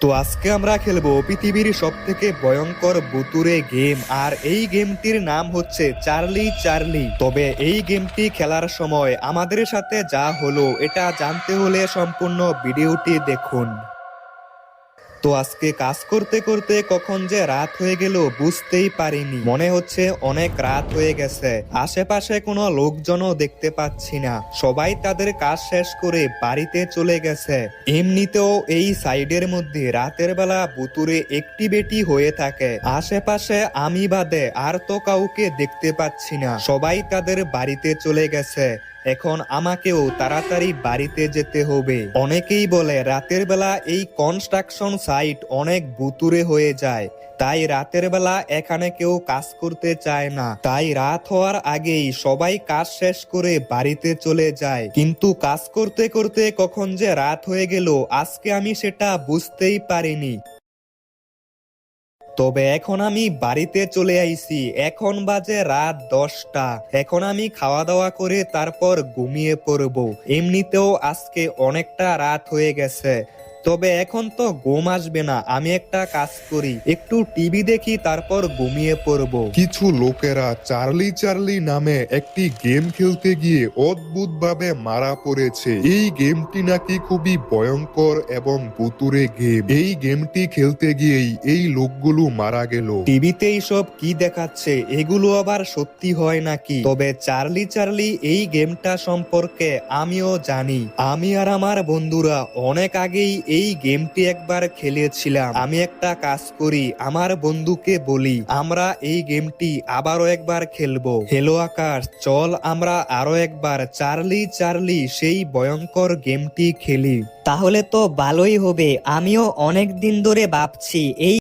তো আজকে আমরা খেলবো পৃথিবীর সব থেকে ভয়ঙ্কর ভুতুড়ে গেম, আর এই গেমটির নাম হচ্ছে চার্লি চার্লি। তবে এই গেমটি খেলার সময় আমাদের সাথে যা হলো এটা জানতে হলে সম্পূর্ণ ভিডিওটি দেখুন। তো আজকে কাজ করতে করতে কখন যে রাত হয়ে গেল বুঝতেই পারিনি। মনে হচ্ছে অনেক রাত হয়ে গেছে, আশেপাশে কোনো লোকজনও দেখতে পাচ্ছি না, সবাই তাদের কাজ শেষ করে বাড়িতে চলে গেছে। এমনিতেও এই সাইডের মধ্যে রাতের বেলা ভুতুড়ে অ্যাক্টিভিটি হয়ে থাকে, আশেপাশে আমি বাদে আর তো কাউকে দেখতে পাচ্ছি না, সবাই তাদের বাড়িতে চলে গেছে। এখন আমাকেও তাড়াতাড়ি বাড়িতে যেতে হবে। অনেকেই বলে রাতের বেলা এই কনস্ট্রাকশন সাইট অনেক ভুতুড়ে হয়ে যায়, তাই রাতের বেলা এখানে কেউ কাজ করতে চায় না। তাই রাত হওয়ার আগেই সবাই কাজ শেষ করে বাড়িতে চলে যায়, কিন্তু কাজ করতে করতে কখন যে রাত হয়ে গেল আজকে আমি সেটা বুঝতেই পারিনি। তবে এখন আমি বাড়িতে চলে আইছি, এখন বাজে রাত 10টা। এখন আমি খাওয়া দাওয়া করে তারপর ঘুমিয়ে পড়বো। এমনিতেও আজকে অনেকটা রাত হয়ে গেছে, তবে এখন তো ঘুম আসবে না, আমি একটা কাজ করি, একটু টিভি দেখি তারপর ঘুমিয়ে পড়বো। কিছু লোকেরা চার্লি চার্লি নামে একটি গেম খেলতে গিয়ে অদ্ভুতভাবে মারা পড়েছে। এই গেমটি নাকি খুবই ভয়ঙ্কর এবং ভুতুড়ে গেম। এই গেমটি খেলতে গিয়েই এই লোকগুলো মারা গেল। টিভিতে এইসব কি দেখাচ্ছে, এগুলো আবার সত্যি হয় নাকি? তবে চার্লি চার্লি এই গেমটা সম্পর্কে আমিও জানি। আমি আর আমার বন্ধুরা অনেক আগেই এই গেমটি একবার খেলেছিলাম। আমি একটা কাজ করি, আমার বন্ধুকে বলি আমরা এই গেমটি আবারও একবার খেলবো। হ্যালো আকাশ, চল আমরা আরো একবার চার্লি চার্লি সেই ভয়ঙ্কর গেমটি খেলি। তাহলে তো ভালোই হবে। আমিও অনেক দিন ধরে ভাবছি এই